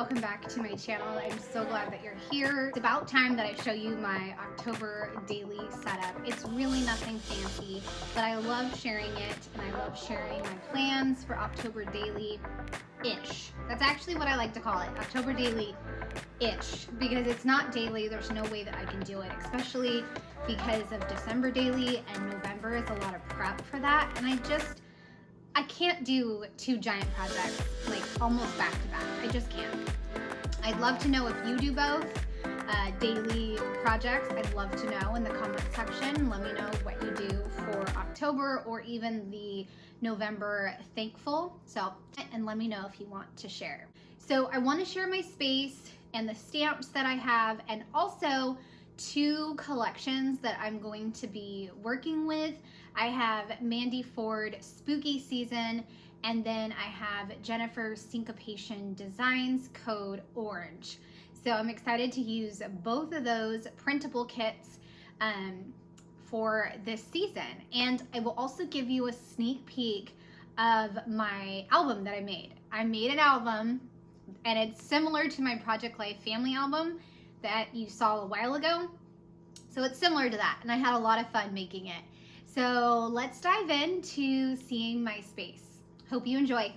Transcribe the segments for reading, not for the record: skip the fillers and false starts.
welcome back to my channel. I'm so glad that you're here. It's about time that I show you my October daily setup. It's really nothing fancy, but I love sharing it, and I love sharing my plans for October daily-ish. That's actually what I like to call it, October daily-ish, because it's not daily. There's no way that I can do it, especially because of December daily, and November is a lot of prep for that, and I can't do two giant projects like almost back to back. I just can't. I'd love to know if you do both daily projects. I'd love to know in the comment section. Let me know what you do for October or even the November thankful. And let me know if you want to share. So I want to share my space and the stamps that I have, and also two collections that I'm going to be working with. I have Mandy Ford Spooky Season, and then I have Jennifer's Syncopation Designs Code Orange. So I'm excited to use both of those printable kits for this season. And I will also give you a sneak peek of my album that I made. I made an album, and it's similar to my Project Life family album that you saw a while ago. So it's similar to that, and I had a lot of fun making it. So let's dive into seeing my space. Hope you enjoy.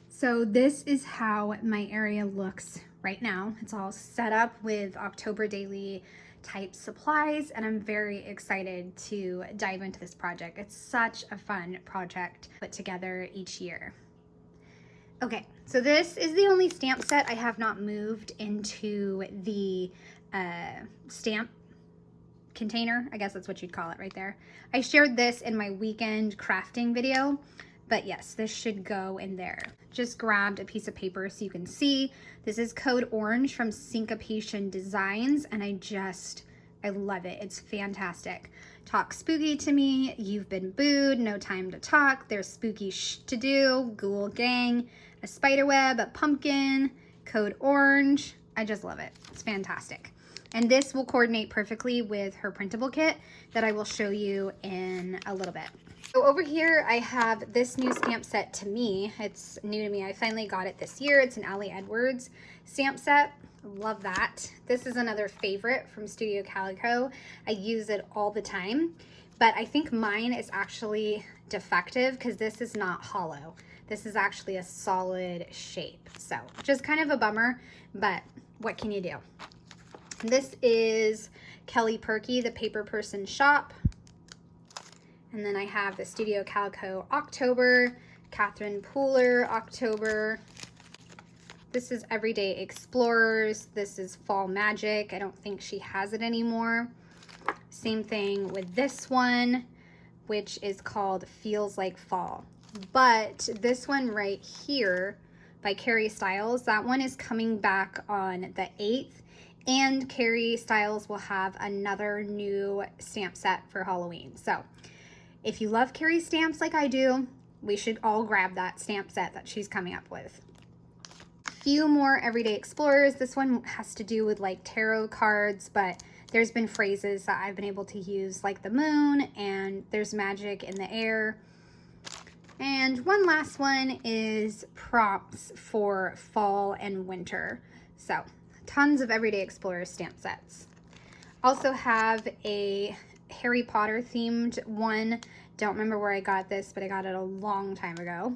So this is how my area looks right now. It's all set up with October daily type supplies, and I'm very excited to dive into this project. It's such a fun project to put together each year. Okay, so this is the only stamp set I have not moved into the stamp container. I guess that's what you'd call it right there. I shared this in my weekend crafting video, but yes, this should go in there. Just grabbed a piece of paper so you can see. This is Code Orange from Syncopation Designs, and I love it. It's fantastic. Talk spooky to me, you've been booed, no time to talk, there's spooky to do, ghoul gang, a spider web, a pumpkin, Code Orange. I just love it. It's fantastic. And this will coordinate perfectly with her printable kit that I will show you in a little bit. So over here, I have this new stamp set to me. It's new to me. I finally got it this year. It's an Ali Edwards stamp set. Love that. This is another favorite from Studio Calico. I use it all the time, but I think mine is actually defective because this is not hollow. This is actually a solid shape. So just kind of a bummer, but what can you do? This is Kelly Perky, the Paper Person Shop. And then I have the Studio Calico October, Catherine Pooler October. This is Everyday Explorers. This is Fall Magic. I don't think she has it anymore. Same thing with this one, which is called Feels Like Fall. But this one right here by Carrie Styles, that one is coming back on the 8th. And Carrie Styles will have another new stamp set for Halloween. So if you love Carrie stamps like I do, we should all grab that stamp set that she's coming up with. A few more Everyday Explorers. This one has to do with like tarot cards, but there's been phrases that I've been able to use like the moon and there's magic in the air. And one last one is prompts for fall and winter. So tons of Everyday Explorers stamp sets. Also have a Harry Potter themed one. Don't remember where I got this, but I got it a long time ago.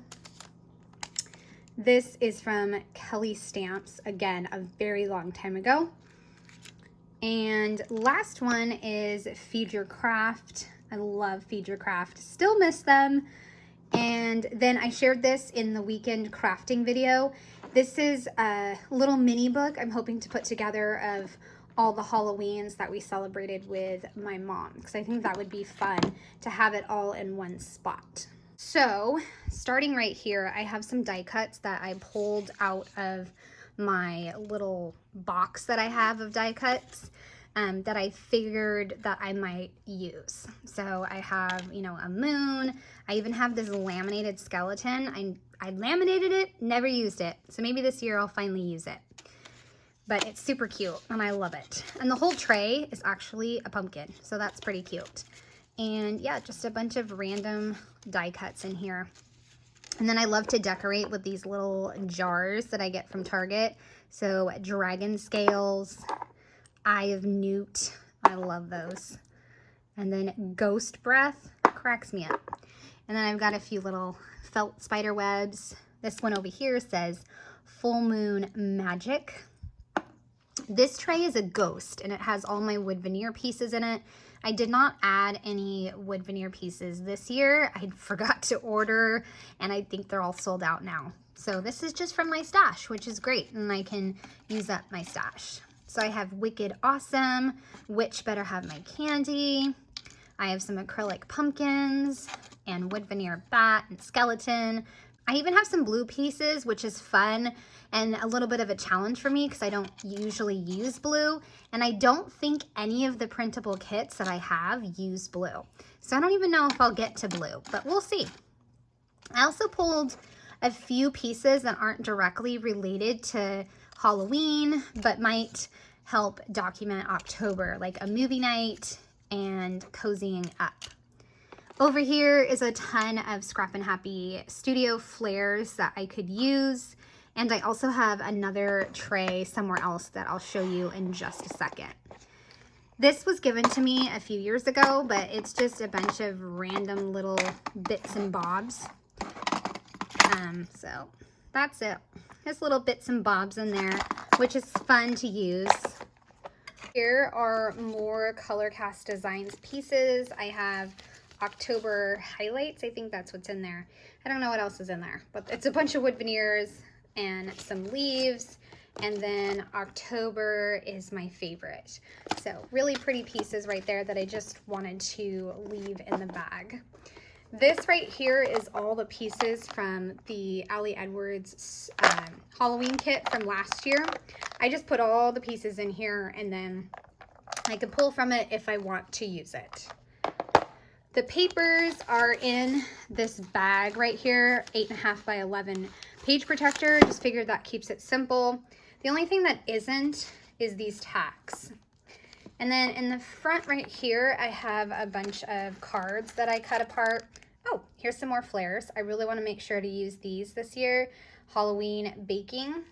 This is from Kelly Stamps, again, a very long time ago. And last one is Feed Your Craft. I love Feed Your Craft. Still miss them. And then I shared this in the weekend crafting video. This is a little mini book I'm hoping to put together of all the Halloweens that we celebrated with my mom, because I think that would be fun to have it all in one spot. So starting right here, I have some die cuts that I pulled out of my little box that I have of die cuts that I figured that I might use. So I have, you know, a moon. I even have this laminated skeleton. I laminated it, never used it. So maybe this year I'll finally use it. But it's super cute and I love it. And the whole tray is actually a pumpkin. So that's pretty cute. And yeah, just a bunch of random die cuts in here. And then I love to decorate with these little jars that I get from Target. So dragon scales, eye of newt, I love those. And then ghost breath, cracks me up. And then I've got a few little felt spider webs. This one over here says full moon magic. This tray is a ghost and it has all my wood veneer pieces in it. I did not add any wood veneer pieces this year. I forgot to order and I think they're all sold out now. So this is just from my stash, which is great, and I can use up my stash. So I have Wicked Awesome, Witch Better Have My Candy. I have some acrylic pumpkins and wood veneer bat and skeleton. I even have some blue pieces, which is fun and a little bit of a challenge for me because I don't usually use blue. And I don't think any of the printable kits that I have use blue. So I don't even know if I'll get to blue, but we'll see. I also pulled a few pieces that aren't directly related to Halloween, but might help document October, like a movie night and cozying up. Over here is a ton of ScrappinHappyStudio flares that I could use. And I also have another tray somewhere else that I'll show you in just a second. This was given to me a few years ago, but it's just a bunch of random little bits and bobs. So that's it. There's little bits and bobs in there, which is fun to use. Here are more Colorcast Designs pieces. I have October highlights. I think that's what's in there. I don't know what else is in there, but it's a bunch of wood veneers and some leaves. And then October is my favorite. So really pretty pieces right there that I just wanted to leave in the bag. This right here is all the pieces from the Ali Edwards Halloween kit from last year. I just put all the pieces in here and then I can pull from it if I want to use it. The papers are in this bag right here, 8.5 by 11 page protector. Just figured that keeps it simple. The only thing that isn't is these tacks. And then in the front right here, I have a bunch of cards that I cut apart. Oh, here's some more flares. I really want to make sure to use these this year. Halloween baking.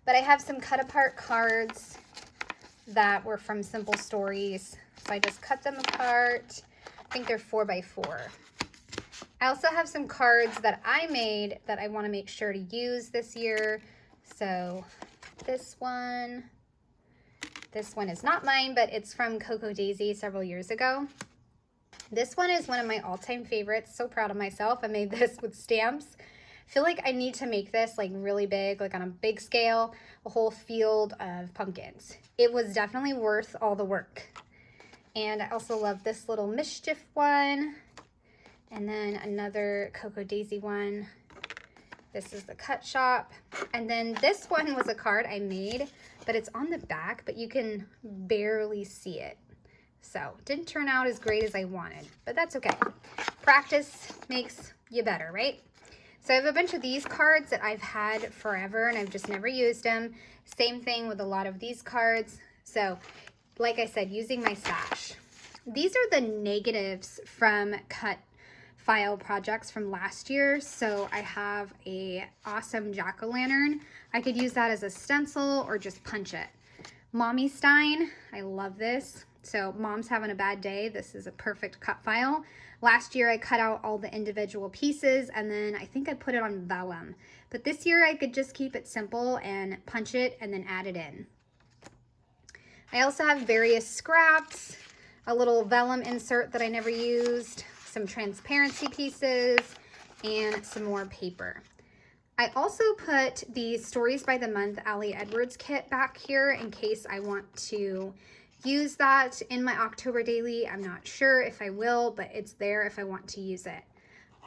But I have some cut apart cards that were from Simple Stories. So I just cut them apart. I think they're 4 by 4. I also have some cards that I made that I want to make sure to use this year. So this one is not mine, but it's from Coco Daisy several years ago. This one is one of my all-time favorites. So proud of myself. I made this with stamps. I feel like I need to make this like really big, like on a big scale, a whole field of pumpkins. It was definitely worth all the work. And I also love this little mischief one. And then another Coco Daisy one. This is the cut shop. And then this one was a card I made, but it's on the back, but you can barely see it. So it didn't turn out as great as I wanted, but that's okay. Practice makes you better, right? So I have a bunch of these cards that I've had forever and I've just never used them. Same thing with a lot of these cards. So like I said, using my stash. These are the negatives from cut file projects from last year. So I have a awesome jack-o'-lantern. I could use that as a stencil or just punch it. Mommy Stein, I love this. So Mom's having a bad day. This is a perfect cut file. Last year I cut out all the individual pieces and then I think I put it on vellum. But this year I could just keep it simple and punch it and then add it in. I also have various scraps, a little vellum insert that I never used, some transparency pieces, and some more paper. I also put the Stories by the Month Ali Edwards kit back here in case I want to use that in my October daily. I'm not sure if I will, but it's there if I want to use it.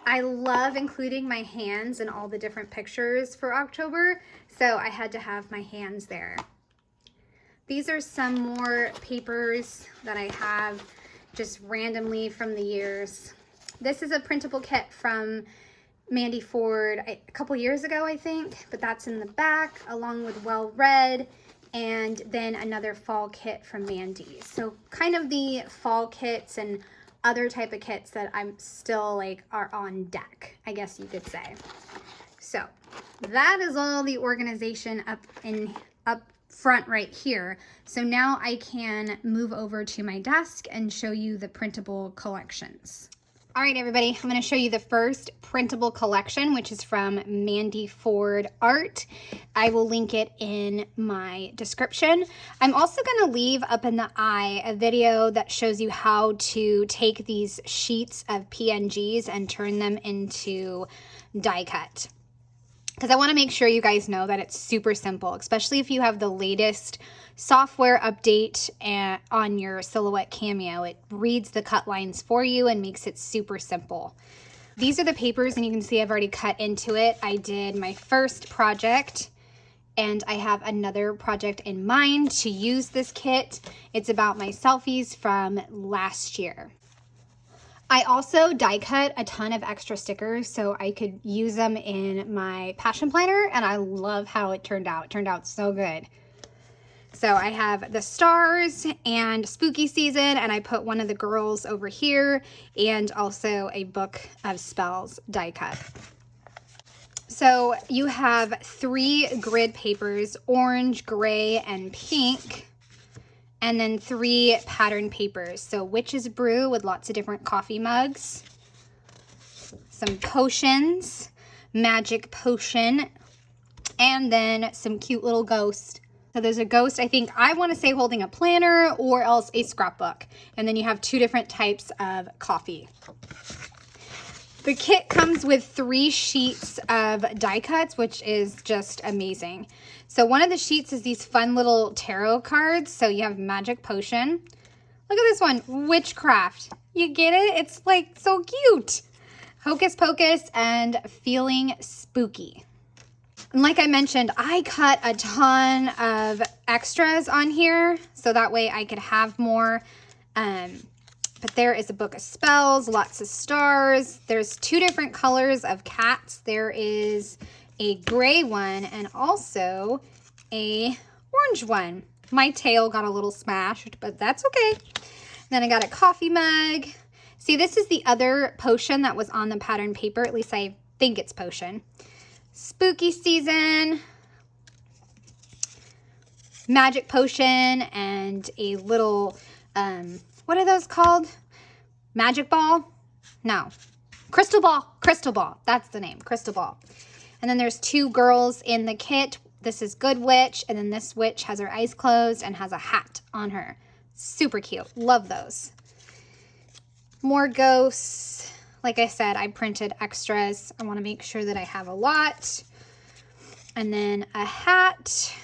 I love including my hands in all the different pictures for October, so I had to have my hands there. These are some more papers that I have just randomly from the years. This is a printable kit from Mandy Ford a couple years ago, I think, but that's in the back along with Well Read, and then another fall kit from Mandy. So kind of the fall kits and other type of kits that I'm still like are on deck, I guess you could say. So that is all the organization up front right here. So now I can move over to my desk and show you the printable collections. All right, everybody, I'm going to show you the first printable collection, which is from Mandy Ford Art. I will link it in my description. I'm also going to leave up in the eye a video that shows you how to take these sheets of PNGs and turn them into die cut. Because I want to make sure you guys know that it's super simple, especially if you have the latest software update on your Silhouette Cameo. It reads the cut lines for you and makes it super simple. These are the papers, and you can see I've already cut into it. I did my first project, and I have another project in mind to use this kit. It's about my selfies from last year. I also die cut a ton of extra stickers so I could use them in my passion planner, and I love how it turned out. It turned out so good. So I have the stars and spooky season, and I put one of the girls over here, and also a book of spells die cut. So you have 3 grid papers, orange, gray, and pink. And then 3 pattern papers. So Witch's Brew with lots of different coffee mugs. Some potions, magic potion, and then some cute little ghost. So there's a ghost, I think I want to say holding a planner or else a scrapbook. And then you have 2 different types of coffee. The kit comes with 3 sheets of die cuts, which is just amazing. So one of the sheets is these fun little tarot cards. So you have magic potion. Look at this one, witchcraft. You get it? It's like so cute. Hocus pocus and feeling spooky. And like I mentioned, I cut a ton of extras on here so that way I could have more. But there is a book of spells, lots of stars. There's 2 different colors of cats. There is a gray one and also a orange one. My tail got a little smashed, but that's okay. Then I got a coffee mug. See, this is the other potion that was on the pattern paper. At least I think it's potion. Spooky season, magic potion, and a little, what are those called? Magic ball? No. Crystal ball. Crystal ball. That's the name. Crystal ball. And then there's 2 girls in the kit. This is Good Witch, and then this witch has her eyes closed and has a hat on her. Super cute. Love those. More ghosts. Like I said, I printed extras. I want to make sure that I have a lot. And then a hat.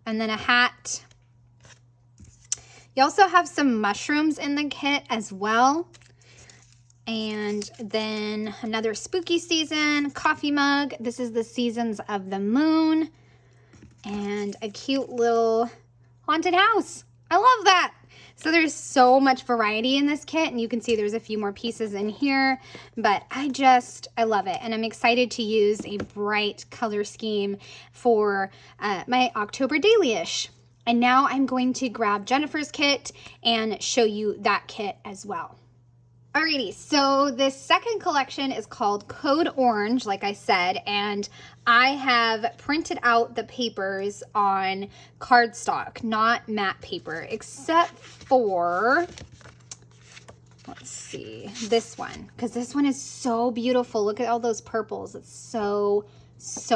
And then a hat. You also have some mushrooms in the kit as well. And then another spooky season, coffee mug. This is the seasons of the moon. And a cute little haunted house. I love that. So there's so much variety in this kit, and you can see there's a few more pieces in here, but I love it. And I'm excited to use a bright color scheme for my October daily-ish. And now I'm going to grab Jennifer's kit and show you that kit as well. Alrighty, so this second collection is called Code Orange, like I said, and I have printed out the papers on cardstock, not matte paper, except for, let's see, this one, because this one is so beautiful. Look at all those purples. It's so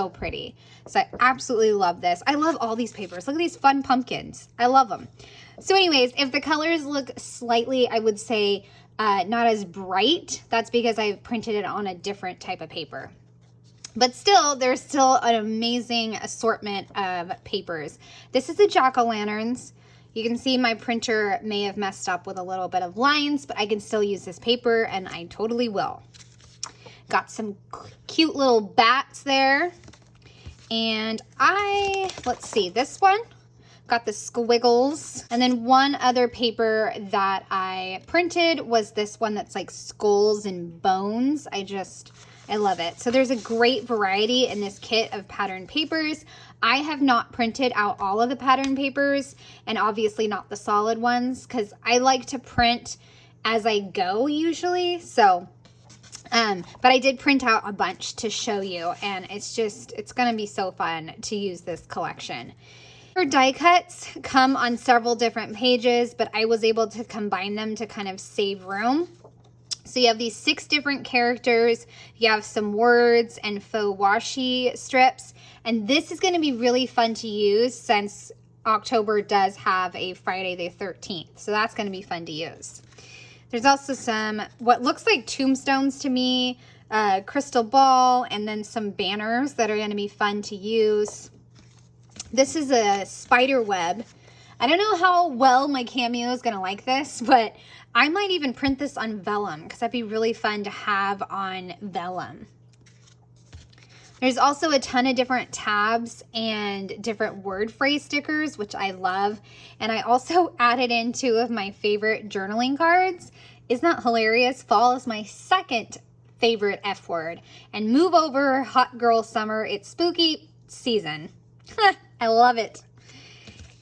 pretty. So I absolutely love this. I love all these papers. Look at these fun pumpkins. I love them. So anyways, if the colors look slightly, I would say, not as bright, that's because I printed it on a different type of paper. But still, there's still an amazing assortment of papers. This is the jack-o'-lanterns. You can see my printer may have messed up with a little bit of lines, but I can still use this paper, and I totally will. Got some cute little bats there. And let's see, this one. Got the squiggles. And then one other paper that I printed was this one that's like skulls and bones. I love it. So there's a great variety in this kit of pattern papers. I have not printed out all of the pattern papers, and obviously not the solid ones, because I like to print as I go usually. So But I did print out a bunch to show you, and it's going to be so fun to use this collection. Our die cuts come on several different pages, but I was able to combine them to kind of save room. So you have these 6 different characters, you have some words and faux washi strips, and this is going to be really fun to use since October does have a Friday the 13th, so that's going to be fun to use. There's also some, what looks like tombstones to me, crystal ball, and then some banners that are going to be fun to use. This is a spider web. I don't know how well my Cameo is going to like this, but I might even print this on vellum because that'd be really fun to have on vellum. There's also a ton of different tabs and different word phrase stickers, which I love. And I also added in 2 of my favorite journaling cards. Isn't that hilarious? Fall is my second favorite F word. And move over, hot girl summer, it's spooky season. I love it.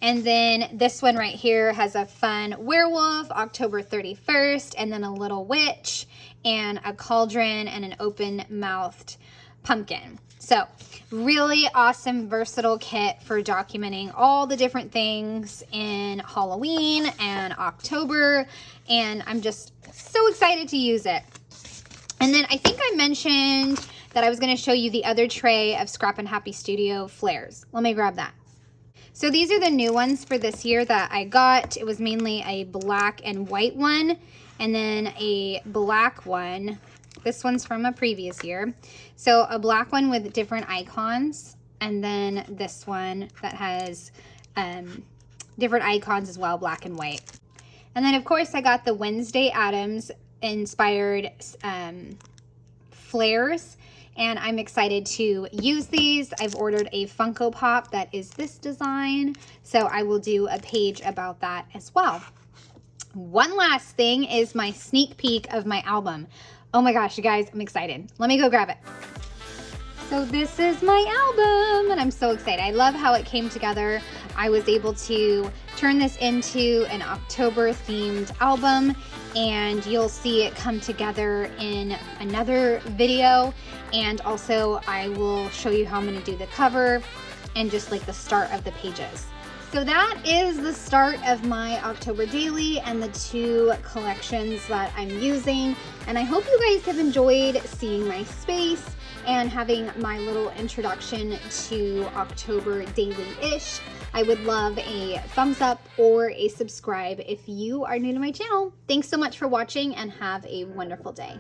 And then this one right here has a fun werewolf, October 31st, and then a little witch, and a cauldron, and an open-mouthed pumpkin. So really awesome, versatile kit for documenting all the different things in Halloween and October, and I'm just so excited to use it. And then I think I mentioned that I was going to show you the other tray of ScrappinHappyStudio flares. Let me grab that. So these are the new ones for this year that I got. It was mainly a black and white one, and then a black one. This one's from a previous year. So a black one with different icons, and then this one that has different icons as well, black and white. And then of course I got the Wednesday Addams inspired flares, and I'm excited to use these. I've ordered a Funko Pop that is this design, so I will do a page about that as well. One last thing is my sneak peek of my album. Oh my gosh, you guys, I'm excited. Let me go grab it. So this is my album, and I'm so excited. I love how it came together. I was able to turn this into an October themed album, and you'll see it come together in another video. And also I will show you how I'm going to do the cover and just like the start of the pages. So that is the start of my October daily and the 2 collections that I'm using. And I hope you guys have enjoyed seeing my space and having my little introduction to October daily-ish. I would love a thumbs up or a subscribe if you are new to my channel. Thanks so much for watching, and have a wonderful day.